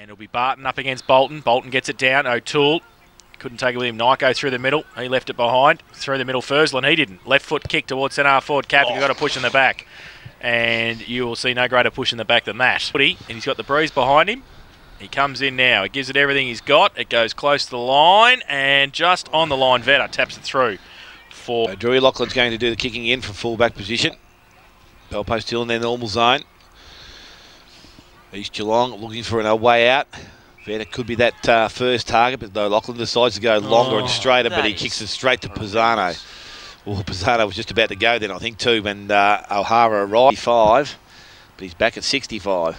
it'll be Barton up against Bolton. Bolton gets it down. O'Toole couldn't take it with him. Nyko through the middle. He left it behind. Through the middle, Fursland. He didn't. Left foot kick towards centre half forward. Cav, you've got a push in the back. And you will see no greater push in the back than that. And he's got the breeze behind him. He comes in now. He gives it everything he's got. It goes close to the line. And just on the line, Vetter taps it through. Drew Loughlin's going to do the kicking in for full-back position. Bell post still in their normal zone. East Geelong looking for an way out. Vetter could be that first target, but though Loughlin decides to go longer and straighter, but he kicks it straight to Pisano. Well, Pisano was just about to go then, I think, too, when O'Hara arrived. 55, but he's back at 65.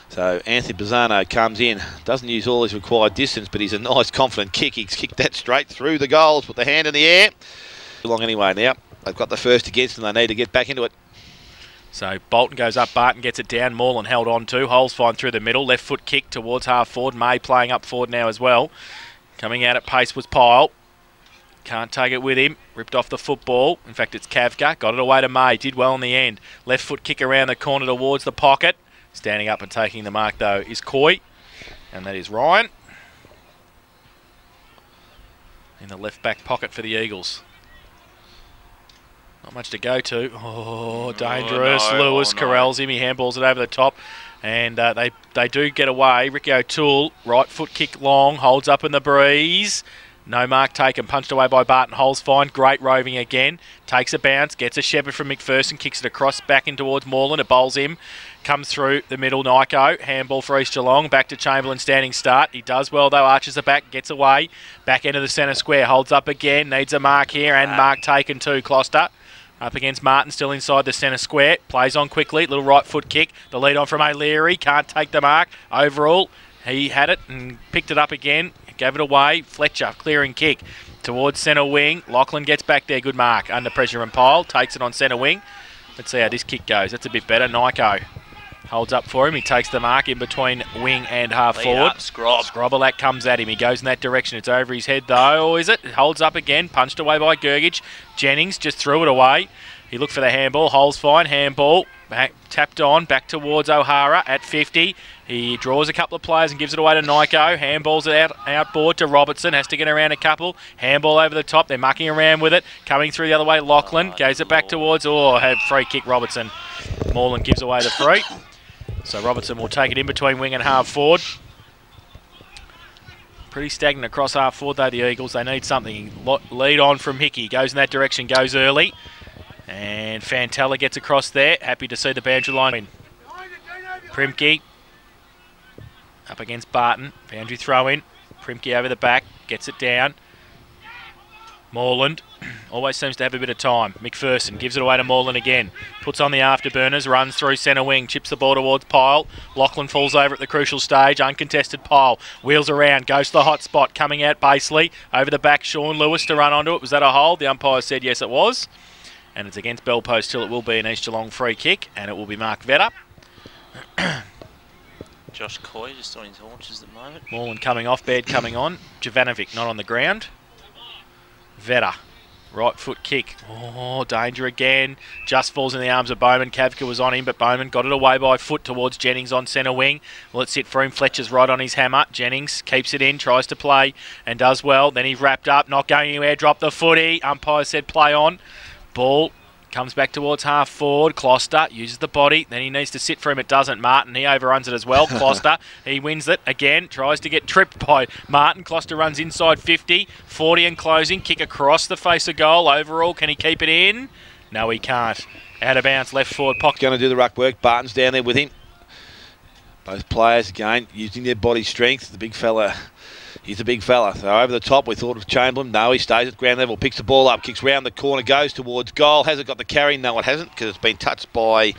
So Anthony Pisano comes in, doesn't use all his required distance, but he's a nice, confident kick. He's kicked that straight through the goals, put the hand in the air. Long anyway now. They've got the first against them. They need to get back into it. So Bolton goes up, Barton gets it down, Moreland held on to, Holes fine through the middle, left foot kick towards half forward, May playing up forward now as well. Coming out at pace was Pyle, can't take it with him, ripped off the football, in fact it's Kavka, got it away to May, did well in the end. Left foot kick around the corner towards the pocket, standing up and taking the mark though is Coy, and that is Ryan. In the left back pocket for the Eagles. Not much to go to. Oh, dangerous. Lewis corrals him. He handballs it over the top. And they do get away. Ricky O'Toole, right foot kick long, holds up in the breeze. No mark taken. Punched away by Barton. Holes fine. Great roving again. Takes a bounce. Gets a shepherd from McPherson. Kicks it across back in towards Moreland. It bowls him. Comes through the middle. Nyko. Handball for East Geelong. Back to Chamberlain. Standing start. He does well though. Arches the back. Gets away. Back into the centre square. Holds up again. Needs a mark here. And mark taken too. Closter. Up against Martin, still inside the centre square. Plays on quickly, little right foot kick. The lead on from O'Leary, can't take the mark. Overall, he had it and picked it up again. Gave it away. Fletcher, clearing kick towards centre wing. Loughlin gets back there, good mark. Under pressure and Pyle, takes it on centre wing. Let's see how this kick goes. That's a bit better. Nyko holds up for him. He takes the mark in between wing and half forward. Scrobelak comes at him. He goes in that direction. It's over his head though, or is it? Holds up again. Punched away by Gergich. Jennings just threw it away. He looked for the handball. Holes fine. Handball. Tapped on. Back towards O'Hara at 50. He draws a couple of players and gives it away to Nyko. Handballs it outboard to Robertson. Has to get around a couple. Handball over the top. They're mucking around with it. Coming through the other way. Loughlin goes it back towards. Had free kick Robertson. Moreland gives away the free. So Robertson will take it in between wing and half forward. Pretty stagnant across half forward though, the Eagles. They need something. Lead on from Hickey. Goes in that direction, goes early. And Fantella gets across there. Happy to see the boundary line in. Primke up against Barton. Boundary throw in. Primke over the back. Gets it down. Moreland always seems to have a bit of time. McPherson gives it away to Moreland again. Puts on the afterburners, runs through centre wing, chips the ball towards Pyle. Loughlin falls over at the crucial stage. Uncontested Pyle. Wheels around, goes to the hot spot. Coming out Baseley. Over the back, Sean Lewis to run onto it. Was that a hold? The umpire said yes, it was. And it's against Bell Post till it will be an East Geelong free kick. And it will be Mark Vetter. Josh Coy just on his haunches at the moment. Moreland coming off, Baird coming on. Jovanovic not on the ground. Vetter, right foot kick. Oh, danger again. Just falls in the arms of Bowman. Kavka was on him, but Bowman got it away by foot towards Jennings on centre wing. Well, it's sit for him. Fletcher's right on his hammer. Jennings keeps it in, tries to play, and does well. Then he's wrapped up, not going anywhere. Dropped the footy. Umpire said play on. Ball comes back towards half forward. Closter uses the body. Then he needs to sit for him. It doesn't. Martin, he overruns it as well. Closter, he wins it again. Tries to get tripped by Martin. Closter runs inside 50. 40 and closing. Kick across the face of goal. Overall, can he keep it in? No, he can't. Out of bounds, left forward pocket. Going to do the ruck work. Barton's down there with him. Both players, again, using their body strength. The big fella... He's a big fella. So over the top, we thought of Chamberlain. No, he stays at ground level, picks the ball up, kicks round the corner, goes towards goal. Has it got the carry? No, it hasn't, because it's been touched by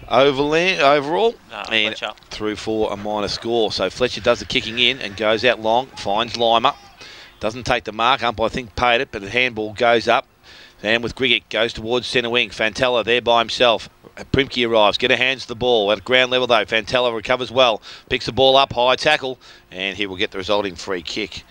overall. And Fletcher through for a minor score. So Fletcher does the kicking in and goes out long, finds Lima. Doesn't take the mark. I think paid it, but the handball goes up. And with Grigic goes towards centre wing. Fantella there by himself. Primke arrives, get a hands to the ball. At ground level though, Fantella recovers well. Picks the ball up, high tackle, and he will get the resulting free kick.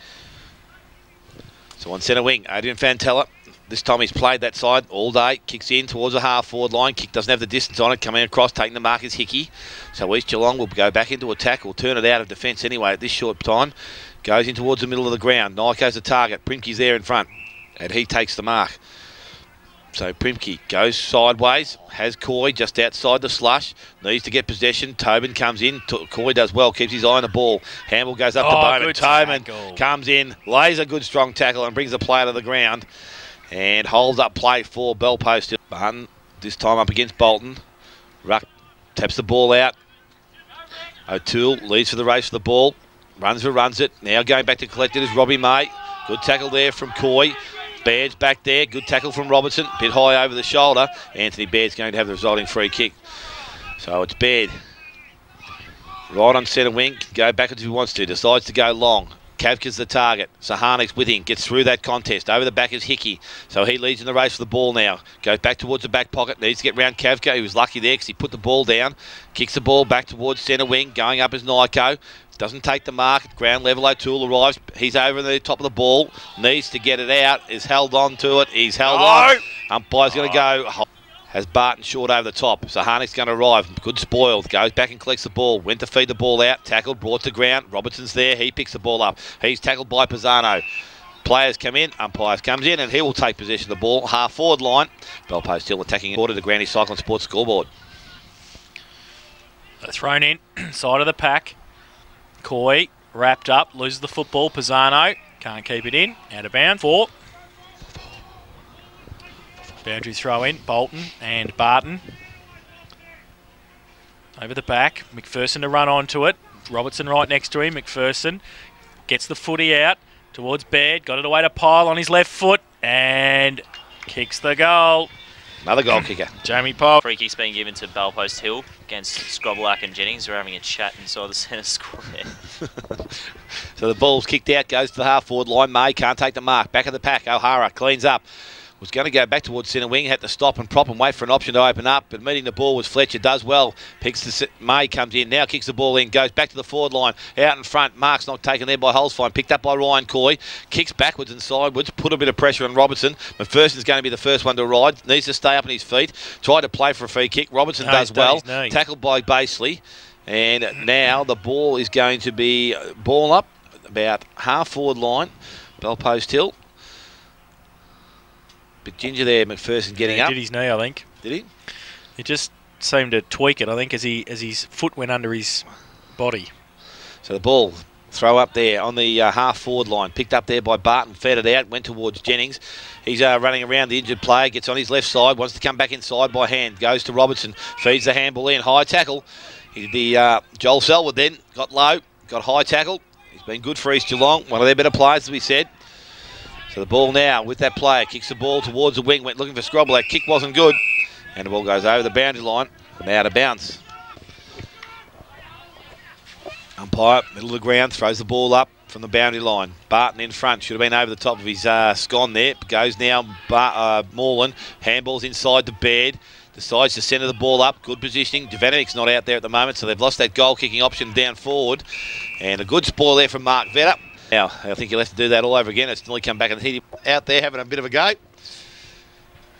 So on centre wing, Adrian Fantella This time he's played that side all day. Kicks in towards the half-forward line. Kick doesn't have the distance on it. Coming across, taking the mark is Hickey. So East Geelong will go back into attack. Will turn it out of defence anyway at this short time. Goes in towards the middle of the ground. Nyko's the target. Primke's there in front. And he takes the mark. So Primke goes sideways. Has Coy just outside the slush. Needs to get possession. Tobin comes in. Coy does well. Keeps his eye on the ball. Handball goes up to Bowman. Tobin comes in. Lays a good strong tackle and brings the player to the ground. And holds up play for Bell Post. Barton this time up against Bolton. Ruck taps the ball out. O'Toole leads for the race for the ball. Runs it. Now going back to collect it is Robbie May. Good tackle there from Coy. Baird's back there. Good tackle from Robertson. Bit high over the shoulder. Anthony Baird's going to have the resulting free kick. So it's Baird. Right on centre wing. Go backwards if he wants to. Decides to go long. Kavka's the target. Sahanik's with him. Gets through that contest. Over the back is Hickey. So he leads in the race for the ball now. Goes back towards the back pocket. Needs to get round Kavka. He was lucky there because he put the ball down. Kicks the ball back towards centre wing. Going up is Nyko. Doesn't take the mark. At ground level, O'Toole arrives. He's over the top of the ball. Needs to get it out. Is held on to it. He's held on. Umpire's going to go. Has Barton short over the top. Sahanik's going to arrive. Good spoiled. Goes back and collects the ball. Went to feed the ball out. Tackled. Brought to ground. Robertson's there. He picks the ball up. He's tackled by Pisano. Players come in. Umpires comes in and he will take possession of the ball. Half forward line. Bell Post still attacking quarter to Granny Cyclone Sports scoreboard. Thrown in. Side of the pack. Coy wrapped up. Loses the football. Pisano can't keep it in. Out of bounds. 4. Boundary throw in, Bolton and Barton. Over the back, McPherson to run onto it. Robertson right next to him. McPherson gets the footy out towards Baird. Got it away to Pyle on his left foot and kicks the goal. Another goal kicker. Jamie Pyle. Free kick's been given to Bell Post Hill against Scrobelack and Jennings. They're having a chat inside the centre square. So the ball's kicked out, goes to the half forward line. May can't take the mark. Back of the pack. O'Hara cleans up. Was going to go back towards centre wing, had to stop and prop and wait for an option to open up, but meeting the ball was Fletcher, does well. May comes in, now kicks the ball in, goes back to the forward line, out in front. Mark's not taken there by Holzfine, picked up by Ryan Coy, kicks backwards and sidewards, put a bit of pressure on Robertson. McPherson's going to be the first one to ride, needs to stay up on his feet, tried to play for a free kick. Robertson does well, tackled by Baseley, and now the ball is going to be ball up about half forward line, Bell Post Hill. Bit ginger there, McPherson getting up. Did his knee, I think. Did he? He just seemed to tweak it, I think, as his foot went under his body. So the ball, throw up there on the half-forward line. Picked up there by Barton, fed it out, went towards Jennings. He's running around the injured player, gets on his left side, wants to come back inside by hand. Goes to Robertson, feeds the handball in, high tackle. Joel Selwood then, got low, got high tackle. He's been good for East Geelong, one of their better players, as we said. So the ball now with that player, kicks the ball towards the wing, went looking for Scrobble. That kick wasn't good. And the ball goes over the boundary line and out of bounds. Umpire, middle of the ground, throws the ball up from the boundary line. Barton in front, should have been over the top of his scone there. Goes now, Moreland, handballs inside to Baird. Decides to centre the ball up, good positioning. Jovanovic's not out there at the moment, so they've lost that goal-kicking option down forward. And a good spoil there from Mark Vetter. Now, I think he'll have to do that all over again. It's nearly come back and hit him out there having a bit of a go.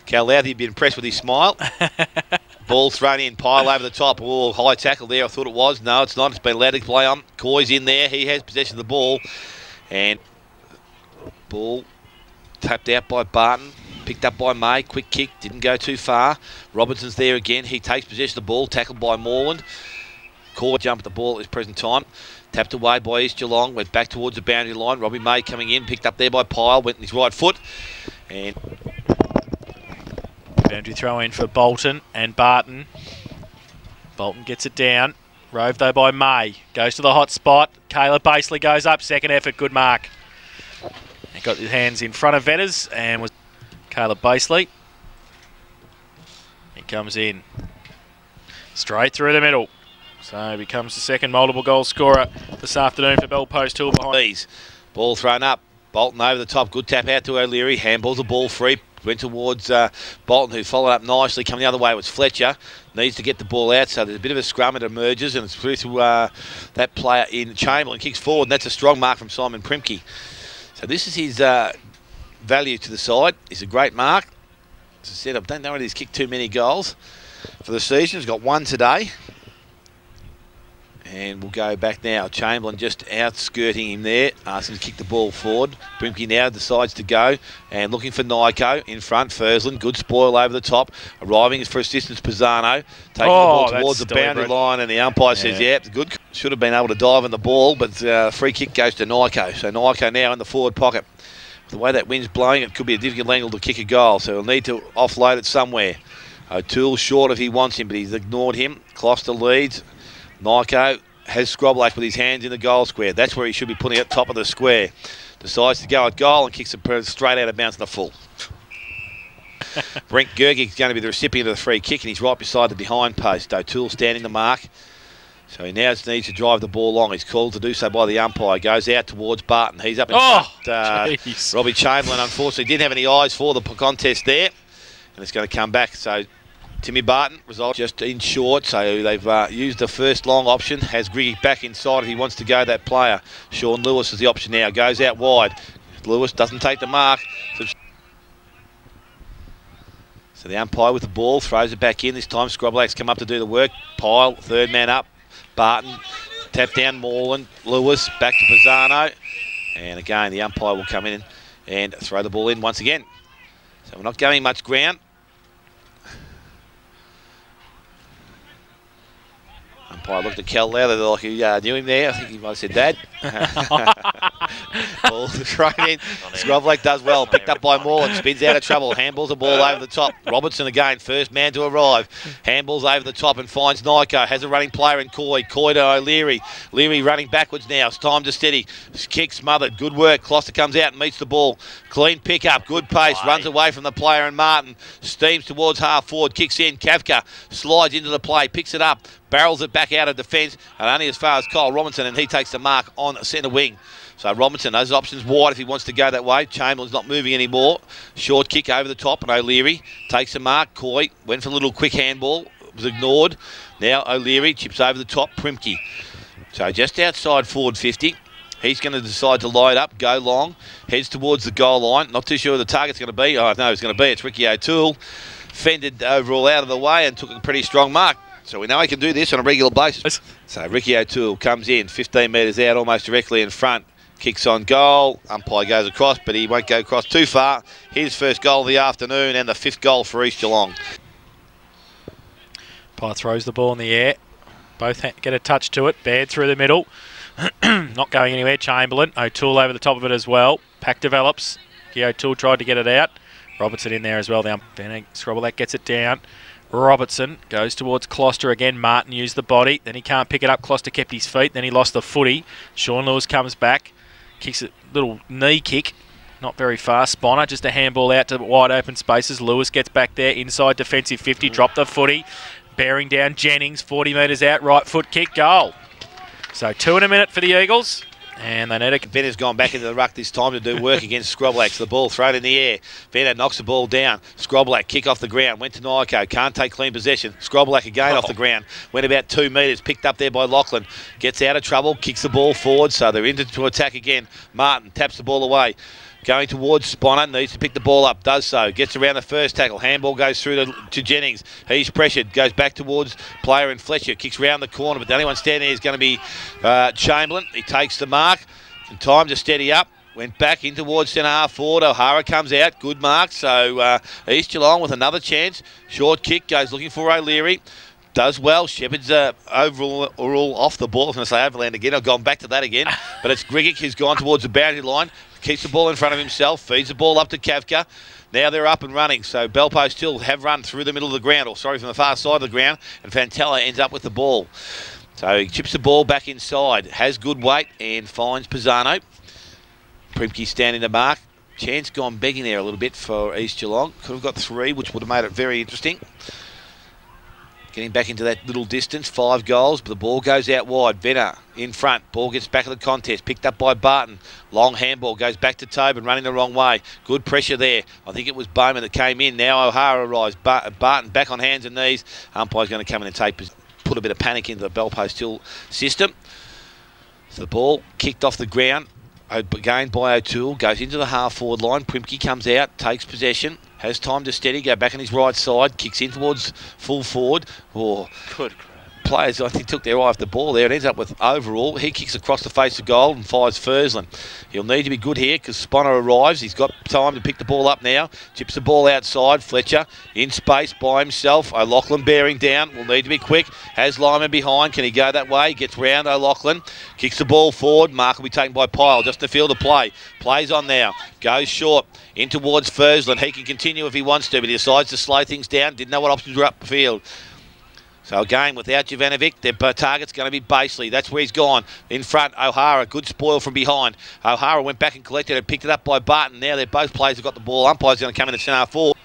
Cal Louthie would be impressed with his smile. Ball thrown in, Pile over the top. Oh, high tackle there, I thought it was. No, it's not. It's been allowed to play on. Coy's in there. He has possession of the ball. And ball tapped out by Barton. Picked up by May. Quick kick. Didn't go too far. Robinson's there again. He takes possession of the ball. Tackled by Moreland. Coy jump at the ball at this present time. Tapped away by East Geelong, went back towards the boundary line. Robbie May coming in, picked up there by Pyle, went in his right foot. And boundary throw in for Bolton and Barton. Bolton gets it down. Rove though by May. Goes to the hot spot. Caleb Baseley goes up. Second effort, good mark. He got his hands in front of Vetters and was Caleb Baseley. He comes in. Straight through the middle. So he becomes the second multiple goal scorer this afternoon for Bell Post Hill behind these. Ball thrown up. Bolton over the top. Good tap out to O'Leary. Handballs the ball free. Went towards Bolton, who followed up nicely. Coming the other way was Fletcher. Needs to get the ball out. So there's a bit of a scrum. It emerges. And it's through to that player in Chamberlain. Kicks forward. And that's a strong mark from Simon Primke. So this is his value to the side. He's a great mark. As I said, I don't know whether he's kicked too many goals for the season. He's got one today. And we'll go back now. Chamberlain just outskirting him there. Asks him to kick the ball forward. Brimke now decides to go. And looking for Nyko in front. Fursland, good spoil over the top. Arriving for assistance, Pisano. Taking the ball towards the boundary line. And the umpire says, yeah, good. Should have been able to dive on the ball. But free kick goes to Nyko. So Nyko now in the forward pocket. The way that wind's blowing, it could be a difficult angle to kick a goal. So he'll need to offload it somewhere. O'Toole short if he wants him, but he's ignored him. Gloucester leads. Nyko has Scroblack with his hands in the goal square. That's where he should be putting it, top of the square. Decides to go at goal and kicks it straight out of bounds in the full. Brent Gergic's going to be the recipient of the free kick, and he's right beside the behind post. O'Toole standing the mark. So he now needs to drive the ball long. He's called to do so by the umpire. Goes out towards Barton. He's up in front. Robbie Chamberlain, unfortunately, didn't have any eyes for the contest there. And it's going to come back. So Timmy Barton, result just in short, so they've used the first long option. Has Griggy back inside if he wants to go that player. Sean Lewis is the option now, goes out wide. Lewis doesn't take the mark. So the umpire with the ball, throws it back in. This time Scroblack's come up to do the work. Pyle, third man up. Barton, tap down Moreland. Lewis, back to Pisano. And again, the umpire will come in and throw the ball in once again. So we're not going much ground. Umpire looked at Kel there, like he knew him there. I think he might have said Dad. Ball thrown in. Scroblack does well. Picked up by Moreland. Spins out of trouble. Handballs the ball over the top. Robertson again, first man to arrive. Handballs over the top and finds Nyko. Has a running player in Coy. Coy to O'Leary. Leary running backwards now. It's time to steady. Kick smothered. Good work. Gloucester comes out and meets the ball. Clean pick up. Good pace. Runs away from the player and Martin. Steams towards half forward. Kicks in. Kafka slides into the play. Picks it up. Barrels it back out of defence, and only as far as Kyle Robinson, and he takes the mark on centre wing. So Robinson, those options wide if he wants to go that way. Chamberlain's not moving anymore. Short kick over the top, and O'Leary takes the mark. Coy went for a little quick handball, was ignored. Now O'Leary chips over the top, Primke. So just outside forward 50. He's going to decide to light up, go long, heads towards the goal line. Not too sure who the target's going to be. Oh, no, it's going to be. It's Ricky O'Toole. Fended overall out of the way and took a pretty strong mark. So we know he can do this on a regular basis. So Ricky O'Toole comes in, 15 metres out, almost directly in front. Kicks on goal. Umpire goes across, but he won't go across too far. His first goal of the afternoon and the 5th goal for East Geelong. Umpire throws the ball in the air. Both get a touch to it. Baird through the middle. Not going anywhere. Chamberlain. O'Toole over the top of it as well. Pack develops. O'Toole tried to get it out. Robertson in there as well. Now Scroblack gets it down. Robertson goes towards Gloucester again. Martin used the body. Then he can't pick it up. Gloucester kept his feet. Then he lost the footy. Sean Lewis comes back. Kicks a little knee kick. Not very far. Sponner just a handball out to wide open spaces. Lewis gets back there. Inside defensive 50. Dropped the footy. Bearing down Jennings. 40 metres out. Right foot kick. Goal. So 2 in a minute for the Eagles. And they need a... Venner's gone back into the ruck this time to do work against Scroblack. So the ball thrown in the air. Venner knocks the ball down. Scroblack kick off the ground. Went to Nyko. Can't take clean possession. Scroblack again off the ground. Went about 2 metres. Picked up there by Lachlan. Gets out of trouble. Kicks the ball forward. So they're into attack again. Martin taps the ball away. Going towards Sponner, needs to pick the ball up, does so. Gets around the first tackle. Handball goes through to Jennings. He's pressured, goes back towards player in Fletcher. Kicks round the corner, but the only one standing there is going to be Chamberlain. He takes the mark. And time to steady up. Went back in towards centre half forward. O'Hara comes out. Good mark. So East Geelong with another chance. Short kick goes looking for O'Leary. Does well. Shepherd's overall off the ball. I was going to say Overland again. I've gone back to that again. But it's Grigic who's gone towards the boundary line. Keeps the ball in front of himself. Feeds the ball up to Kafka. Now they're up and running. So Belpo still have run through the middle of the ground. Or sorry, from the far side of the ground. And Fantella ends up with the ball. So he chips the ball back inside. Has good weight and finds Pisano. Primke standing the mark. Chance gone begging there a little bit for East Geelong. Could have got 3, which would have made it very interesting. Getting back into that little distance, 5 goals, but the ball goes out wide. Venner in front. Ball gets back of the contest. Picked up by Barton. Long handball goes back to Tobin, running the wrong way. Good pressure there. I think it was Bowman that came in. Now O'Hara arrives. Barton back on hands and knees. Umpire's going to come in and put a bit of panic into the Belpost Hill system. So the ball kicked off the ground. gained by O'Toole, goes into the half-forward line. Primke comes out, takes possession, has time to steady, go back on his right side, kicks in towards full forward. Good. Players, I think, took their eye off the ball there. It ends up with overall. He kicks across the face of goal and fires Fursland. He'll need to be good here because Sponner arrives. He's got time to pick the ball up now. Chips the ball outside. Fletcher in space by himself. O'Loughlin bearing down. Will need to be quick. Has Lyman behind. Can he go that way? Gets round O'Loughlin. Kicks the ball forward. Mark will be taken by Pyle. Just the field of play. Plays on now. Goes short. In towards Fursland. He can continue if he wants to, but he decides to slow things down. Didn't know what options were up the field. So again, without Jovanovic, their target's going to be Baseley. That's where he's gone. In front, O'Hara, good spoil from behind. O'Hara went back and collected it, picked it up by Barton. Now they're both players have got the ball. Umpire's going to come in at centre forward.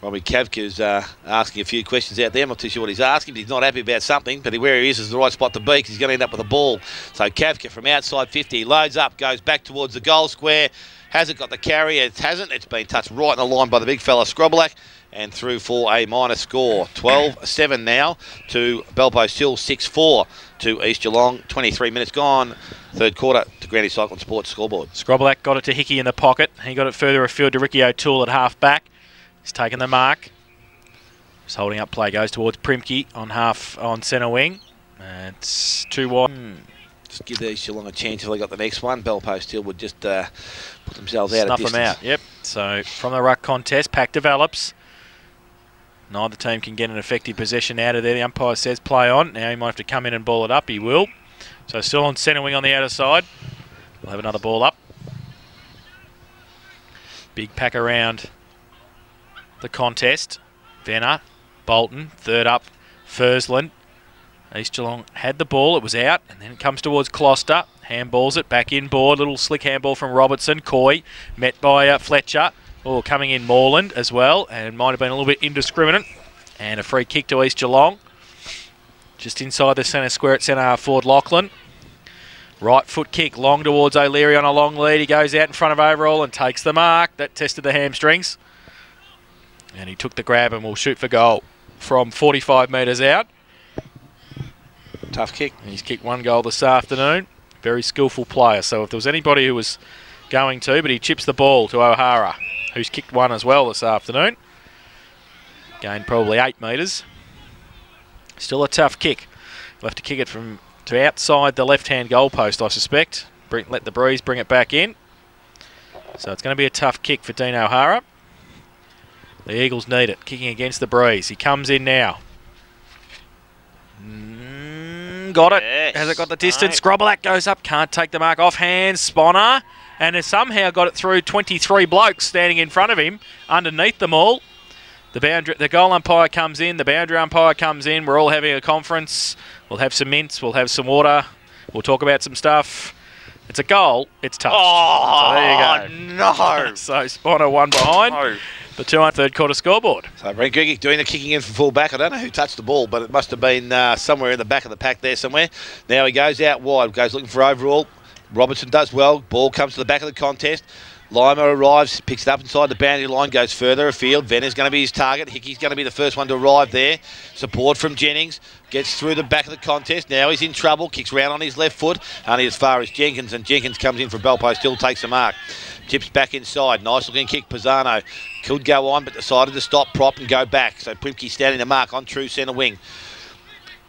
Robbie Kavka's asking a few questions out there. I'm not too sure what he's asking, but he's not happy about something. But where he is the right spot to be because he's going to end up with a ball. So Kavka from outside 50, loads up, goes back towards the goal square. Hasn't got the carry. It hasn't. It's been touched right in the line by the big fella Scrobelack. And through for a minor score. 12-7 now to Belpost Hill, 6-4 to East Geelong. 23 minutes gone. Third quarter to Granny Cyclone Sports scoreboard. Scrobelack got it to Hickey in the pocket. He got it further afield to Ricky O'Toole at half back. He's taken the mark. He's holding up play. Goes towards Primke on centre wing. It's 2 wide. Just give East Geelong a chance if they got the next one. Belpost Hill would just put themselves out of distance. Snuff them out, yep. So from the ruck contest, pack develops. Neither team can get an effective possession out of there. The umpire says play on. Now he might have to come in and ball it up. He will. So still on centre wing on the outer side. We'll have another ball up. Big pack around the contest. Venner, Bolton, third up, Fursland. East Geelong had the ball. It was out. And then it comes towards Closter. Handballs it back in board. Little slick handball from Robertson. Coy met by Fletcher. Oh, coming in Moreland as well, and might have been a little bit indiscriminate. And a free kick to East Geelong. Just inside the centre square at centre forward Lachlan. Right foot kick, long towards O'Leary on a long lead. He goes out in front of Overall and takes the mark. That tested the hamstrings. And he took the grab and will shoot for goal from 45 metres out. Tough kick. And he's kicked 1 goal this afternoon. Very skillful player. So if there was anybody who was going to, but he chips the ball to O'Hara, who's kicked 1 as well this afternoon. Gained probably 8 metres. Still a tough kick. We'll have to kick it to outside the left-hand goalpost, I suspect. Let the breeze bring it back in. So it's going to be a tough kick for Dean O'Hara. The Eagles need it. Kicking against the breeze. He comes in now. Got it. Yes. Has it got the distance? No. Scrobelack goes up. Can't take the mark offhand. Sponner. And has somehow got it through 23 blokes standing in front of him, underneath them all. The goal umpire comes in, the boundary umpire comes in. We're all having a conference. We'll have some mints, we'll have some water. We'll talk about some stuff. It's a goal. It's touched. Oh, so there you go. No. So Sponner 1 behind. No. The 2 third quarter scoreboard. So Brent Gigic doing the kicking in from full back. I don't know who touched the ball, but it must have been somewhere in the back of the pack there somewhere. Now he goes out wide, goes looking for Overall. Robertson does well. Ball comes to the back of the contest. Lima arrives, picks it up inside the boundary line, goes further afield. Venner's going to be his target. Hickey's going to be the first one to arrive there. Support from Jennings. Gets through the back of the contest. Now he's in trouble. Kicks round on his left foot. Only as far as Jenkins. And Jenkins comes in from Belpost. Still takes the mark. Chips back inside. Nice looking kick. Pisano could go on, but decided to stop, prop and go back. So Primke standing the mark on true centre wing.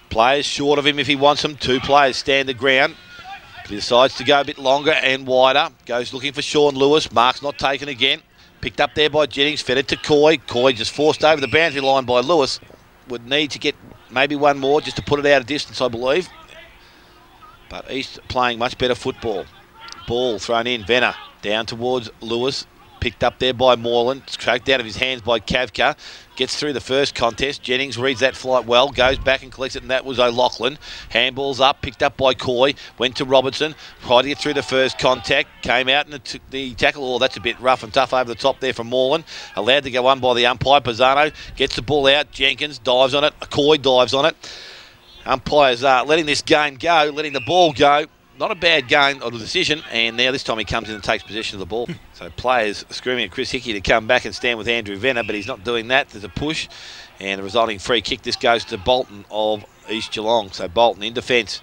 Players short of him if he wants them. 2 players stand the ground. He decides to go a bit longer and wider. Goes looking for Sean Lewis. Mark's not taken again. Picked up there by Jennings. Fed it to Coy. Coy just forced over the boundary line by Lewis. Would need to get maybe 1 more just to put it out of distance, I believe. But East playing much better football. Ball thrown in. Venner down towards Lewis. Picked up there by Moreland. Stroked out of his hands by Kavka. Gets through the first contest. Jennings reads that flight well. Goes back and collects it, and that was O'Loughlin. Handballs up. Picked up by Coy. Went to Robertson. Tried to get through the first contact. Came out and took the tackle. Oh, that's a bit rough and tough over the top there from Moreland. Allowed to go on by the umpire. Pisano gets the ball out. Jenkins dives on it. Coy dives on it. Umpires letting this game go. Letting the ball go. Not a bad game or the decision, and now this time he comes in and takes possession of the ball. So players screaming at Chris Hickey to come back and stand with Andrew Venner, but he's not doing that. There's a push, and the resulting free kick. This goes to Bolton of East Geelong. So Bolton in defence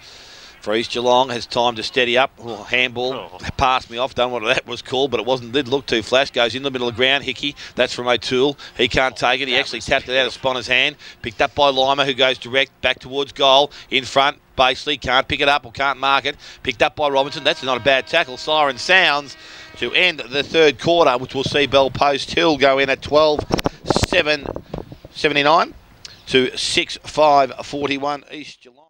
for East Geelong. Has time to steady up. Oh, handball. Passed me off. Don't know what that was called, but it wasn't. Did look too flash. Goes in the middle of the ground. Hickey. That's from O'Toole. He can't take it. He actually tapped it out of Sponner's hand. Picked up by Lima, who goes direct back towards goal. In front. Basely can't pick it up or can't mark it. Picked up by Robinson. That's not a bad tackle. Siren sounds to end the third quarter, which will see Bell Post Hill go in at 12-7-79 to 6-5-41 East Geelong.